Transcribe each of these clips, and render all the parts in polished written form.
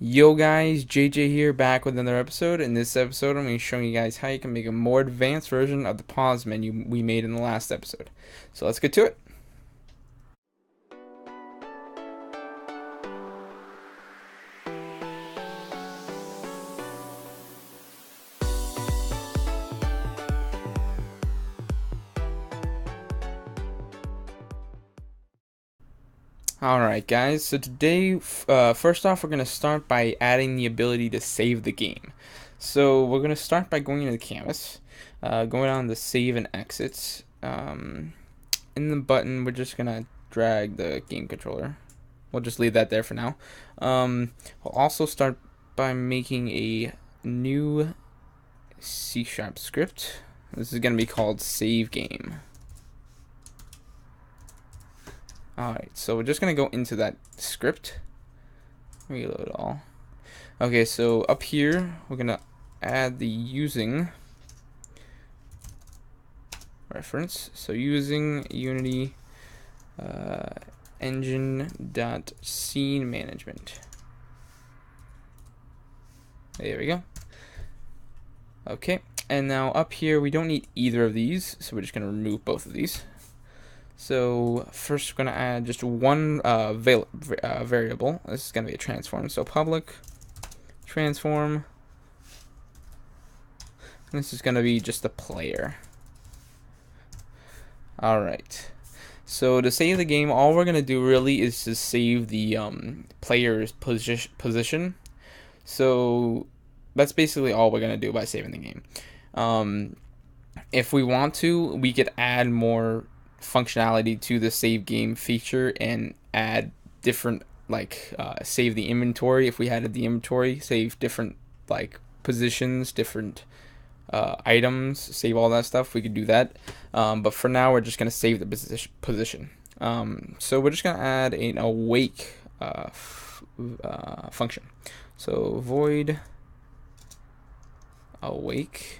Yo guys, JJ here, back with another episode. In this episode, I'm going to be showing you guys how you can make a more advanced version of the pause menu we made in the last episode. So let's get to it. Alright guys, so today, first off, we're going to start by adding the ability to save the game. So we're going to start by going into the canvas, going on the save and exits. In the button, we're just going to drag the game controller. We'll just leave that there for now. We'll also start by making a new C# script. This is going to be called save game. Alright, so we're just going to go into that script. Reload all. Okay, so up here, we're going to add the using reference. So using Unity engine.scene management. There we go. Okay, and now up here, we don't need either of these, so we're just going to remove both of these. So first we're going to add just one variable. This is going to be a transform. So public transform. And this is going to be just the player. Alright. So to save the game, all we're going to do really is to save the player's position. So that's basically all we're going to do by saving the game. If we want to, we could add more functionality to the save game feature and add different save the inventory. If we added the inventory, save different positions, different items, save all that stuff, we could do that. But for now, we're just going to save the position. So we're just going to add an awake function. So void awake.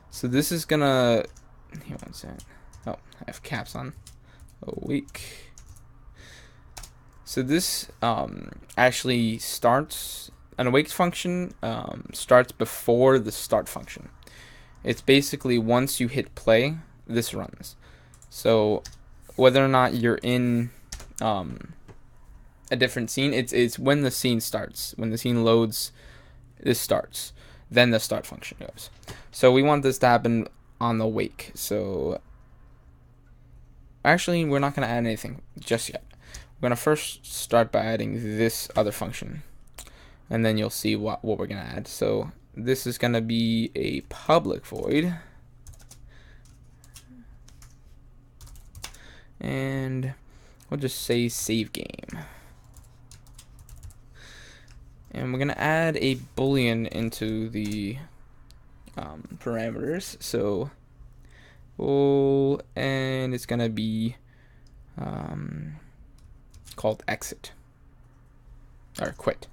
So this is gonna, here, one second. Oh, I have caps on. Awake. So this actually starts, an awake function starts before the start function. It's basically once you hit play, this runs. So whether or not you're in a different scene, it's when the scene starts. When the scene loads, this starts. Then the start function goes. So we want this to happen on the wake. So actually, we're not going to add anything just yet. We're going to first start by adding this other function. And then you'll see what we're going to add. So this is going to be a public void. And we'll just say save game. And we're going to add a boolean into the parameters. So, and it's going to be called exit or quit.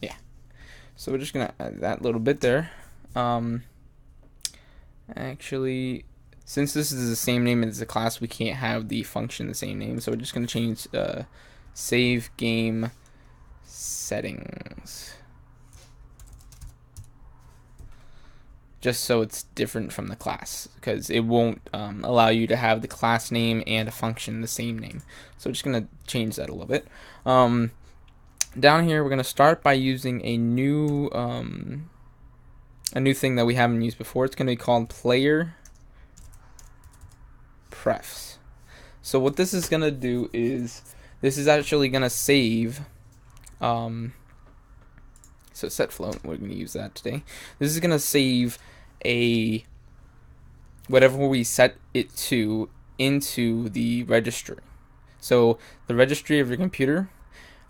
Yeah. So we're just going to add that little bit there. Actually, since this is the same name as the class, we can't have the function the same name. So we're just going to change save game settings, just so it's different from the class, because it won't allow you to have the class name and a function the same name. So we're just going to change that a little bit. Down here, we're going to start by using a new thing that we haven't used before. It's going to be called player prefs. So what this is going to do is this is actually going to save so set float, we're going to use that today. This is going to save a whatever we set it to into the registry. So the registry of your computer,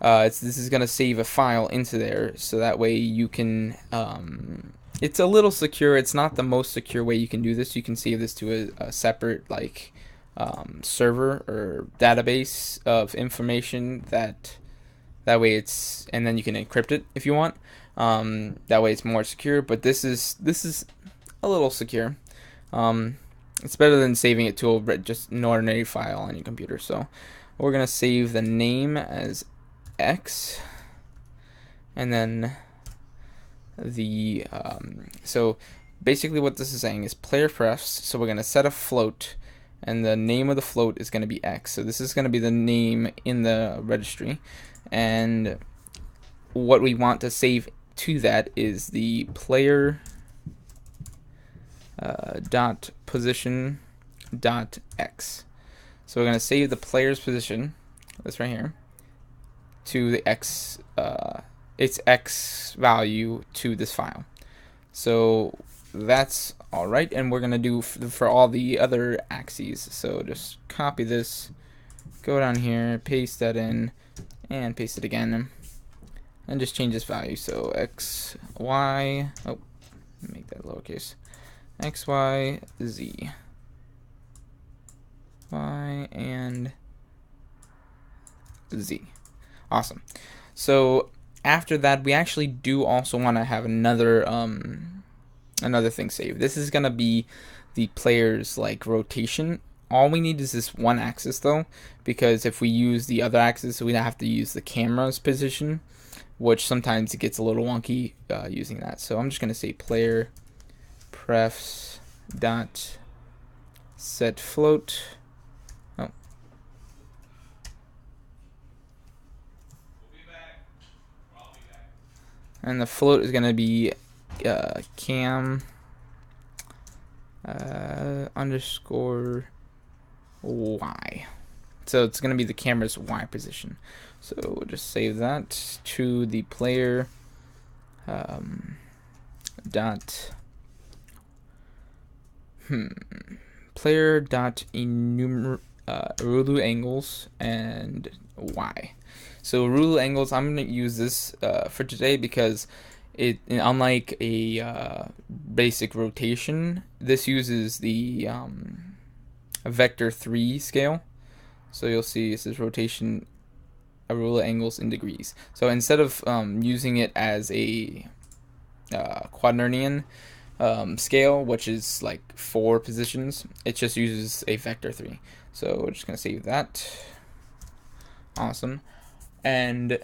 this is going to save a file into there, so that way you can it's a little secure. It's not the most secure way you can do this. You can save this to a separate server or database of information that way it's, and then you can encrypt it if you want. That way it's more secure, but this is a little secure. It's better than saving it to just an ordinary file on your computer. So we're gonna save the name as X, and then the so basically what this is saying is player prefs. So we're gonna set a float, and the name of the float is gonna be X. So this is gonna be the name in the registry, and what we want to save to that is the player dot position dot X. So we're gonna save the player's position, that's right here, to the X its X value to this file. So that's all right, and we're gonna do for all the other axes. So just copy this, go down here, paste that in, and paste it again, and just change this value. So X, Y, oh, make that lowercase, X, Y, Z, Y, and Z. Awesome. So after that, we actually do also want to have another thing saved. This is gonna be the player's like rotation. All we need is this one axis though, because if we use the other axis, we have to use the camera's position, which sometimes it gets a little wonky using that. So I'm just gonna say player prefs dot set float. And the float is gonna be cam underscore Y. So it's gonna be the camera's Y position. So we'll just save that to the player dot player dot rulu angles and Y. So rule angles, I'm going to use this for today because it, unlike a basic rotation, this uses the vector 3 scale. So you'll see it says rotation, a rule of angles in degrees. So instead of using it as a quaternion scale, which is like 4 positions, it just uses a vector 3. So we're just going to save that. Awesome. And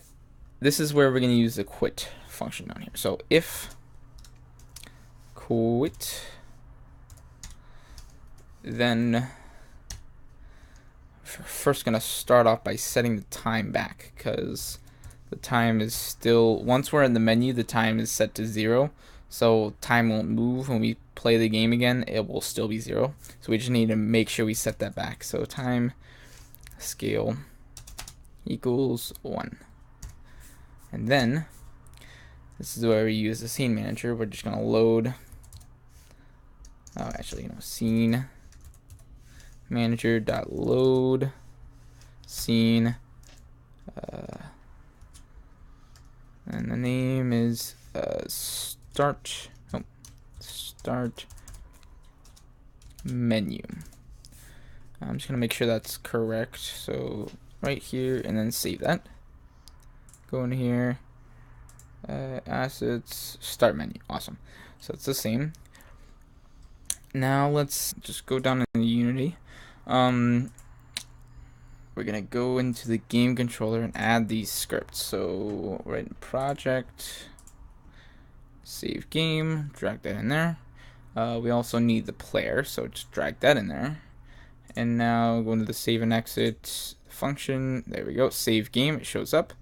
this is where we're going to use the quit function down here. So if quit, then we're first going to start off by setting the time back, because the time is still, once we're in the menu, the time is set to 0. So time won't move when we play the game again. It will still be 0. So we just need to make sure we set that back. So time scale equals 1. And then this is where we use the scene manager. We're just gonna load scene manager dot load scene, and the name is start menu. I'm just gonna make sure that's correct. So right here, and then save that. Go in here, assets, start menu. Awesome. So it's the same. Now let's just go down in the Unity. We're gonna go into the game controller and add these scripts. So right in project, save game, drag that in there. We also need the player, so just drag that in there. And now go into the save and exit function. There we go. Save game. It shows up,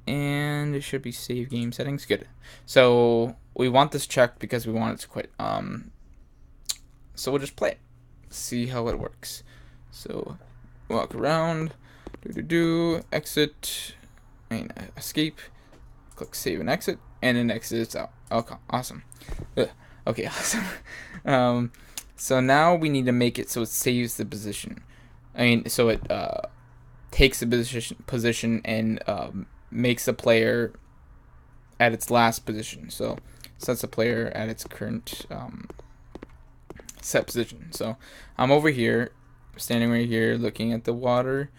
and it should be save game settings. Good. So we want this checked because we want it to quit. So we'll just play it, see how it works. So walk around, exit, escape, click save and exit, and then exits out. Okay, awesome. Okay, awesome. So now we need to make it so it saves the position. So it takes the position and makes the player at its last position. So sets the player at its current set position. So I'm over here, standing right here, looking at the water,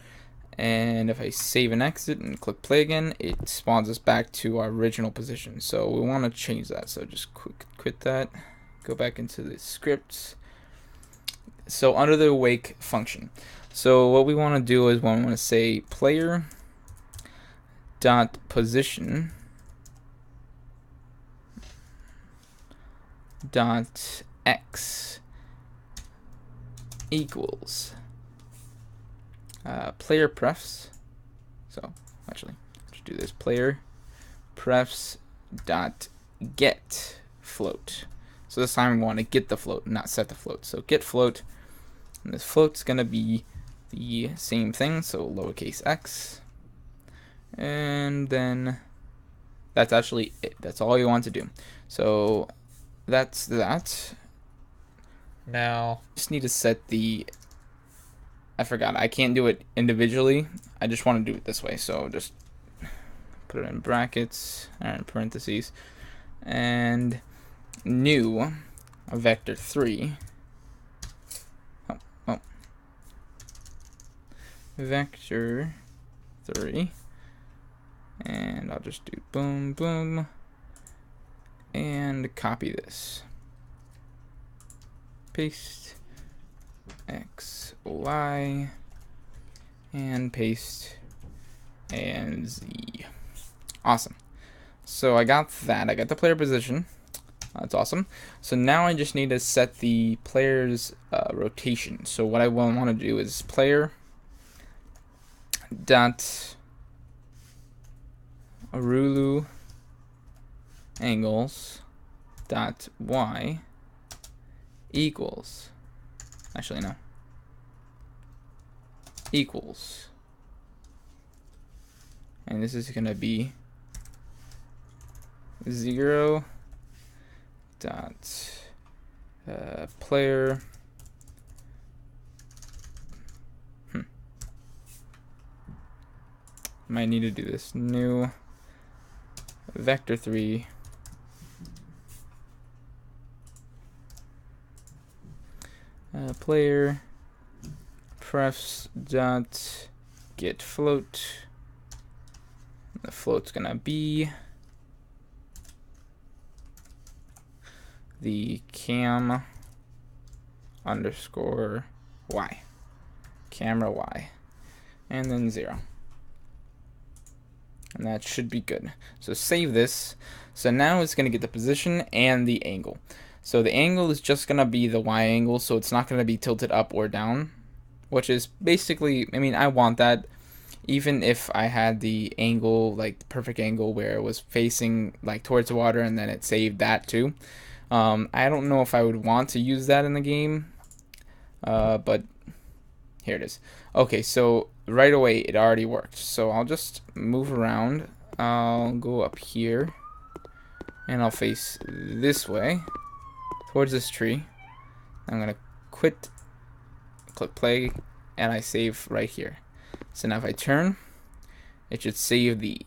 and if I save and exit and click play again, it spawns us back to our original position. So we want to change that. So just quit that, go back into the scripts. So under the wake function, so what we want to do is we want to say player dot position dot x equals player prefs. So actually, let's do this. Player prefs dot get float. So this time we want to get the float, not set the float. So get float, and this float's gonna be the same thing. So lowercase x, and then that's actually it. That's all you want to do. So that's that. Now just need to set the. I forgot. I can't do it individually. I just want to do it this way. So just put it in brackets or in parentheses, and new vector 3. Vector 3, and I'll just do boom boom and copy this, paste x y and paste and z. Awesome. So I got that. I got the player position. That's awesome. So now I just need to set the player's rotation. So what I want to do is player dot Arulu angles dot y equals, actually no, equals, and this is gonna be 0 dot player might need to do this, new vector 3 player prefs dot get float. The float's gonna be the cam underscore y, camera y, and then 0. And that should be good. So save this. So now it's going to get the position and the angle. So the angle is just going to be the y angle, so it's not going to be tilted up or down, which is basically, I mean, I want that. Even if I had the angle, like the perfect angle where it was facing like towards the water and then it saved that too. I don't know if I would want to use that in the game, but here it is. Okay, so right away it already worked. So I'll just move around. I'll go up here and I'll face this way towards this tree. I'm gonna click play, and I save right here. So now if I turn, it should save the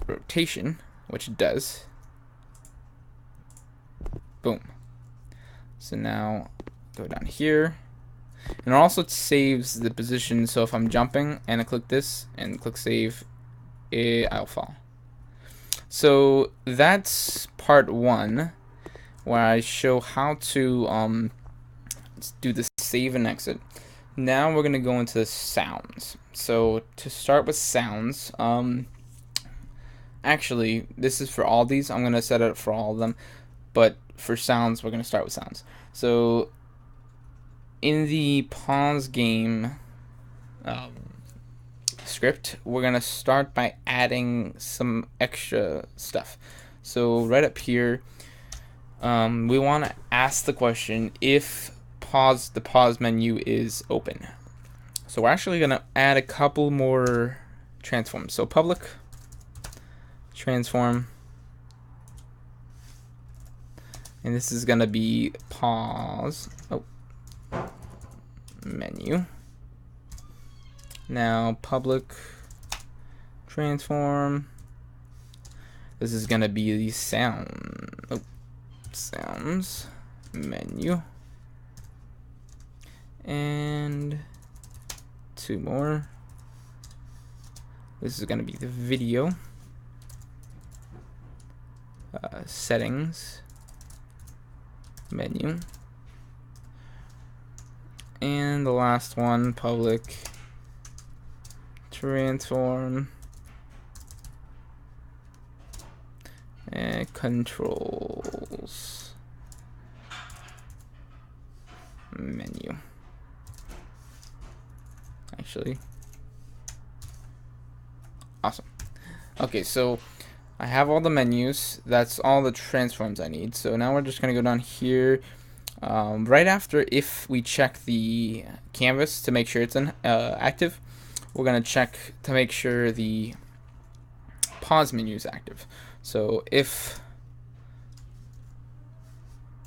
rotation, which it does. Boom. So now go down here. And it also saves the position, so if I'm jumping and I click this and click save, I'll fall. So that's part 1, where I show how to do the save and exit. Now we're going to go into sounds. So to start with sounds, actually this is for all these. I'm going to set it for all of them, but for sounds we're going to start with sounds. So in the pause game script, we're going to start by adding some extra stuff. So right up here, we want to ask the question if the pause menu is open. So we're actually going to add a couple more transforms. So public transform, and this is going to be pause menu. Now public transform, this is going to be the sounds menu, and 2 more. This is going to be the video settings menu, and the last one, public transform and controls Okay, so I have all the menus. That's all the transforms I need. So now we're just gonna go down here. Right after, if we check the canvas to make sure it's active, we're gonna check to make sure the pause menu is active. So if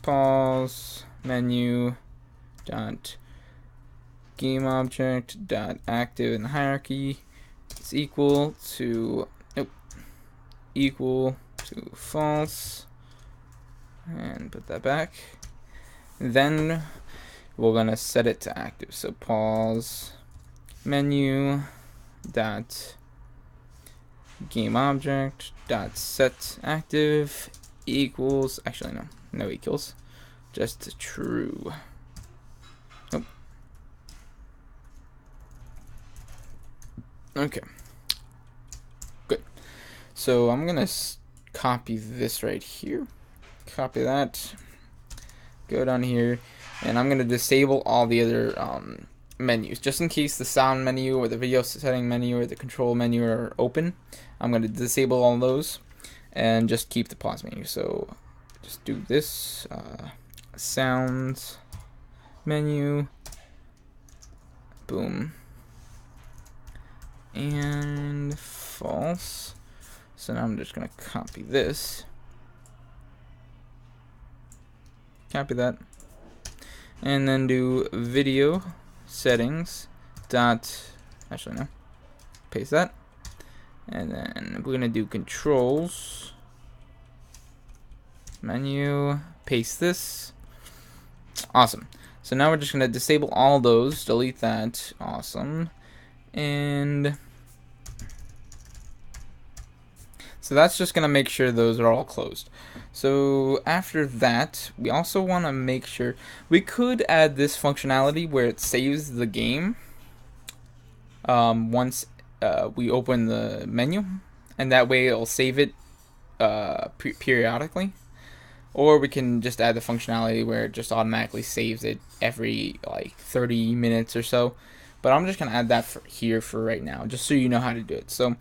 pause menu dot game object dot active in the hierarchy is equal to false, and put that back. Then we're gonna set it to active. So pause menu dot game object dot set active equals, actually no equals, just true. Nope. Okay, good. So I'm gonna copy this right here, copy that, go down here, and I'm gonna disable all the other menus just in case the sound menu or the video setting menu or the control menu are open. I'm gonna disable all those and just keep the pause menu. So just do this sounds menu, boom, and false. So now I'm just gonna copy this, copy that, and then do video settings dot, actually no, paste that, and then we're gonna do controls menu, paste this. Awesome. So now we're just gonna disable all those, delete that. Awesome. And so that's just gonna make sure those are all closed. So after that, we also want to make sure we could add this functionality where it saves the game once we open the menu, and that way it'll save it periodically. Or we can just add the functionality where it just automatically saves it every like 30 minutes or so. But I'm just gonna add that here for right now, just so you know how to do it. So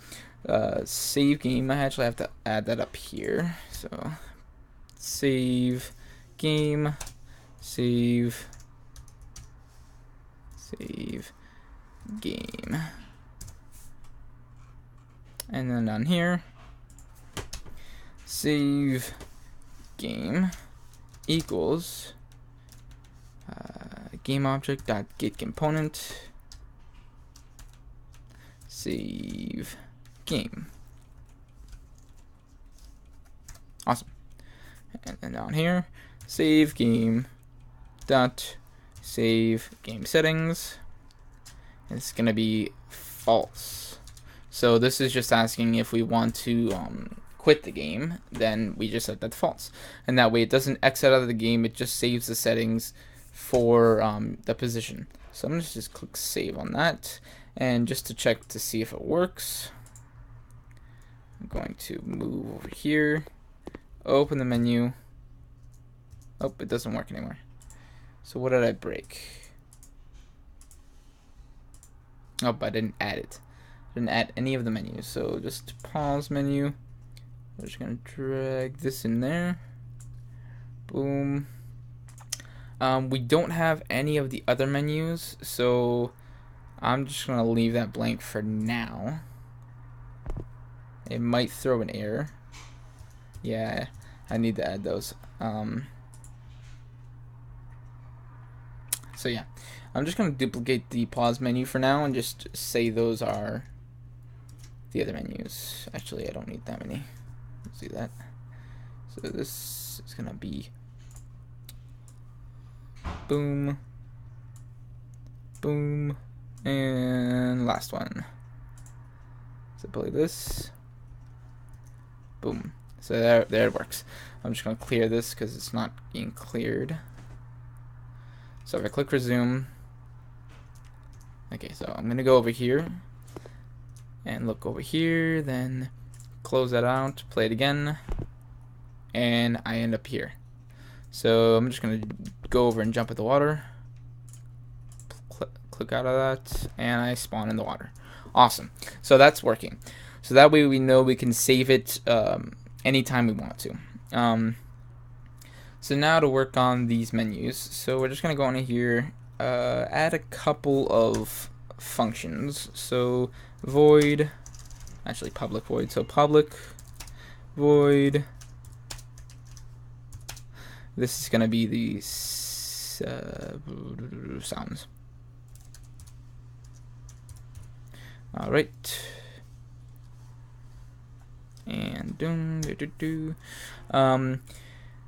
save game, I actually have to add that up here. So save game, save game, and then down here, save game equals game object dot get component save game. Awesome. And then down here, save game dot save game settings. It's gonna be false. So this is just asking if we want to quit the game. Then we just set that to false, and that way it doesn't exit out of the game. It just saves the settings for the position. So I'm gonna just click save on that, and just to check to see if it works, I'm going to move over here, open the menu. Oh, it doesn't work anymore. So what did I break? Oh, I didn't add it. Didn't add any of the menus. So just pause menu. We're just gonna drag this in there. Boom. We don't have any of the other menus, so I'm just gonna leave that blank for now. It might throw an error. Yeah, I need to add those. So yeah, I'm just gonna duplicate the pause menu for now and just say those are the other menus. Actually, I don't need that many. Let's do that. So this is gonna be boom, boom, and last one. Simply this, boom. So there it works. I'm just gonna clear this because it's not being cleared. So if I click resume, okay, so I'm gonna go over here and look over here, then close that out, play it again, and I end up here. So I'm just gonna go over and jump at the water, click out of that, and I spawn in the water. Awesome. So that's working. So that way we know we can save it anytime we want to. So now to work on these menus, so we're just going to go in here, add a couple of functions. So void, actually public void, so public void, this is going to be the sounds. Alright. And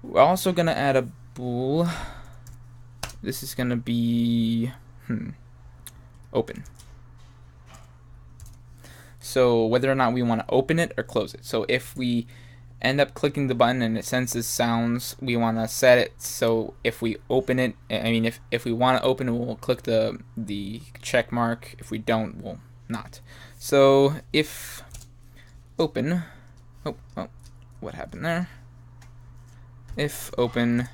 we're also gonna add a bool. This is gonna be open. So whether or not we want to open it or close it. So if we end up clicking the button and it senses sounds, we want to set it so if we open it, if we want to open it, we'll click the check mark. If we don't, we'll not. So if open, oh, what happened there? If open,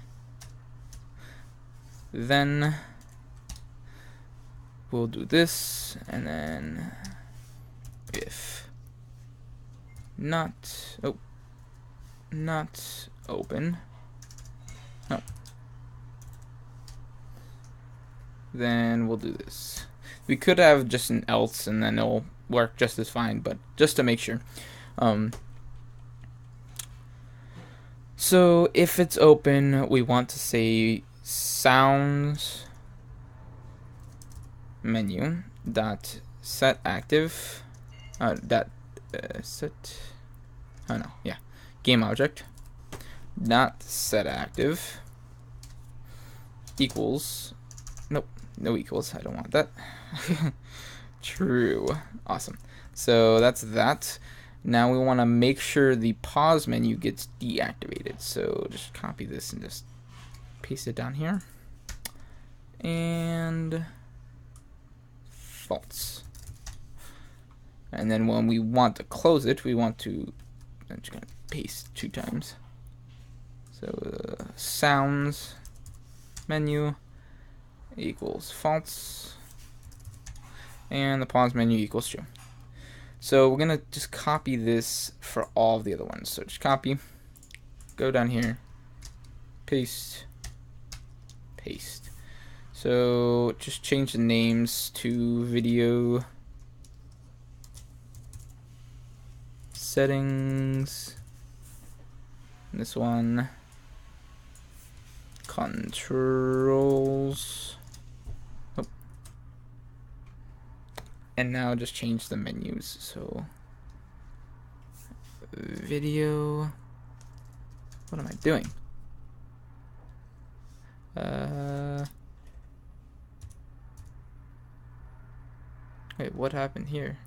then we'll do this, and then if not, not open, then we'll do this. We could have just an else and then it'll work just as fine, but just to make sure. So if it's open, we want to say sounds menu dot set active game object dot set active equals no equals, I don't want that. True. Awesome. So that's that. Now we want to make sure the pause menu gets deactivated. So just copy this and just paste it down here. And false. And then when we want to close it, we want to, I'm just going to paste 2 times. So sounds menu equals false. And the pause menu equals true. So we're going to just copy this for all of the other ones. So just copy, go down here, paste, paste. So just change the names to video settings. This one, controls. And now just change the menus. So video, what am I doing? Wait, what happened here?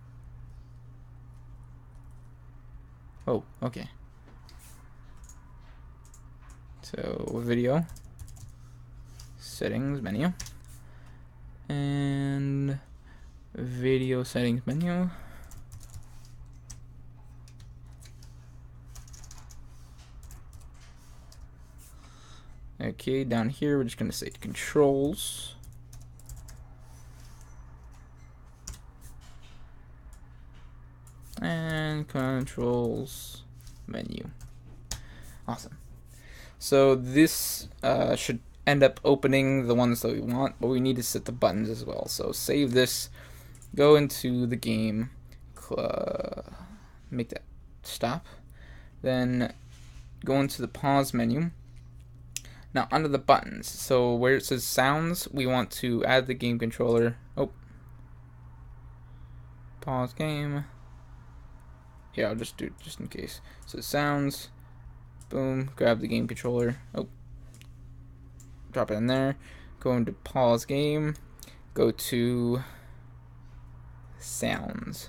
Oh, okay. So video settings menu and video settings menu. Okay, down here we're just going to say controls. And controls menu. Awesome. So this should end up opening the ones that we want, but we need to set the buttons as well. So save this. Go into the game, make that stop, then go into the pause menu. Now under the buttons, so where it says sounds, we want to add the game controller. Oh, pause game. Here, I'll just do it just in case. So sounds, boom, grab the game controller. Oh, drop it in there. Go into pause game, go to sounds.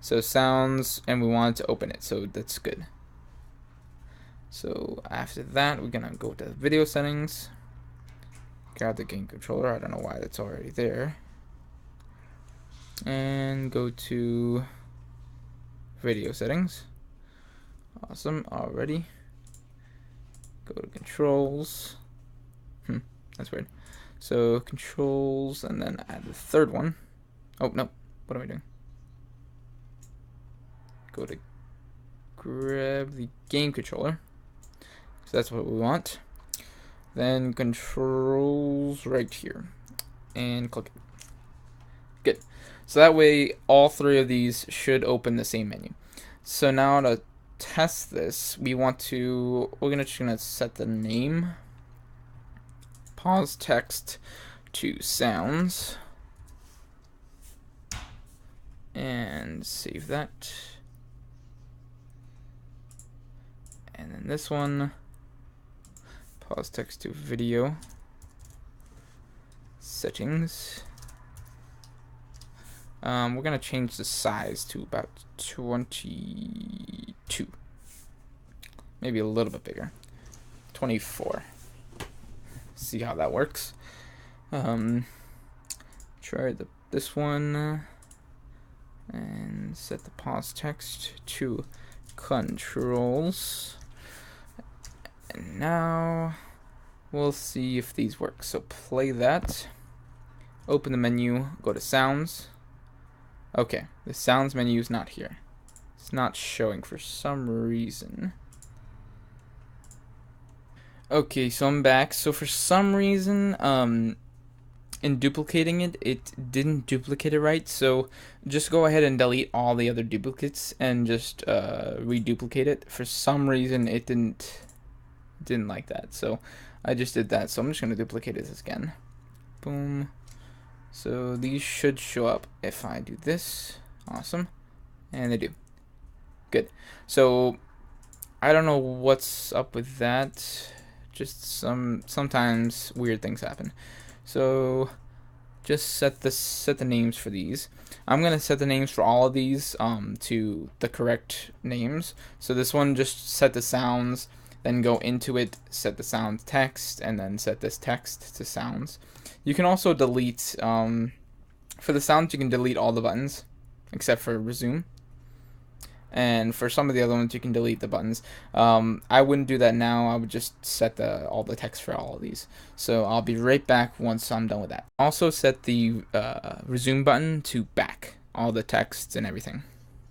So sounds, and we want to open it, so that's good. So after that, we're gonna go to video settings, grab the game controller. I don't know why that's already there, and go to video settings. Awesome. Already go to controls. That's weird. So controls, and then add the third one. Oh no, what am I doing? go to grab the game controller, so that's what we want. Then controls right here, and click it. Good. So that way, all three of these should open the same menu. So now to test this, we're just gonna set the name, pause text to sounds, and save that. And then this one, pause text to video, settings. We're gonna change the size to about 22, maybe a little bit bigger, 24. See how that works. Try this one, and set the pause text to controls. And now we'll see if these work. So play that, open the menu, go to sounds. Okay, the sounds menu is not here. It's not showing for some reason. Okay, so I'm back. So for some reason, in duplicating it, it didn't duplicate it right. So just go ahead and delete all the other duplicates and just reduplicate it. For some reason, it didn't like that. So I just did that. So I'm just gonna duplicate this again. Boom. So these should show up if I do this. Awesome. And they do. Good. So I don't know what's up with that. Just sometimes weird things happen. So just set the names for these. I'm gonna set the names for all of these to the correct names. So this one, just set the sounds, then go into it, set the sound text, and then set this text to sounds. You can also delete, for the sounds you can delete all the buttons, except for resume. And for some of the other ones you can delete the buttons. I wouldn't do that now, I would just set all the text for all of these. So I'll be right back once I'm done with that. Also set the resume button to back, all the text and everything.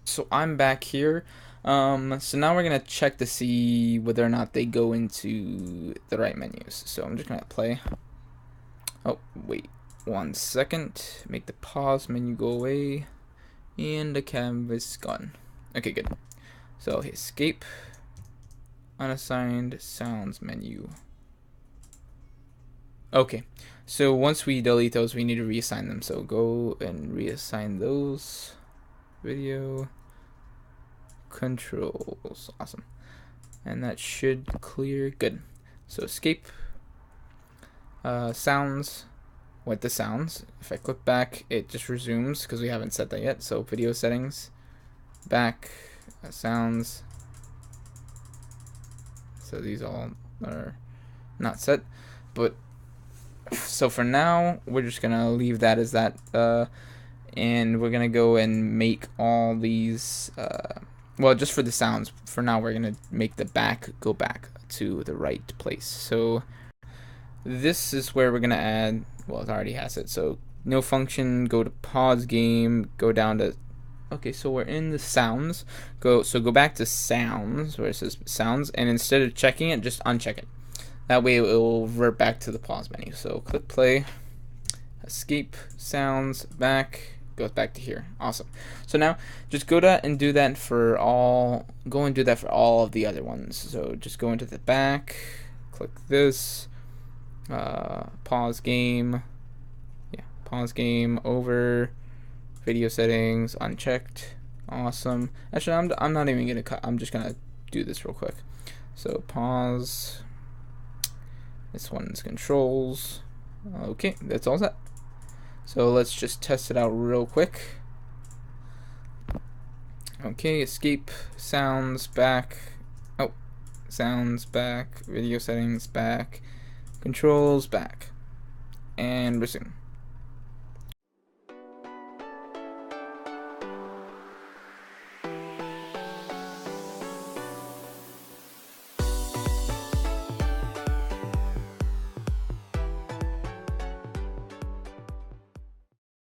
So I'm back here. So now we're gonna check to see whether or not they go into the right menus. So I'm just gonna play. Oh, wait 1 second. Make the pause menu go away, and the canvas gone. Okay, good. So escape, unassigned sounds menu. Okay, so once we delete those, we need to reassign them. So go and reassign those. Video controls. Awesome. And that should clear. Good. So escape. Sounds. With the sounds. If I click back, it just resumes because we haven't set that yet. So video settings. Back. Sounds. So these all are not set. But so for now, we're just gonna leave that as that. And we're gonna go and make all these. Well, just for the sounds. For now, we're gonna make the back go back to the right place. So this is where we're gonna add. Well, it already has it. So no function. Go to pause game. Go down to. Okay, so we're in the sounds. Go back to sounds where it says sounds, and instead of checking it, just uncheck it. That way it will revert back to the pause menu. So click play. Escape. Sounds. Back. Goes back to here. Awesome. So now just go to and do that for all. Go and do that for all of the other ones. So just go into the back. Click this. Pause game. Yeah. Pause game over. Video settings unchecked. Awesome. Actually, I'm not even gonna cut. I'm just gonna do this real quick. So pause. This one's controls. Okay, that's all set. So let's just test it out real quick. Okay, escape, sounds back. Oh, sounds back, video settings back, controls back, and resume.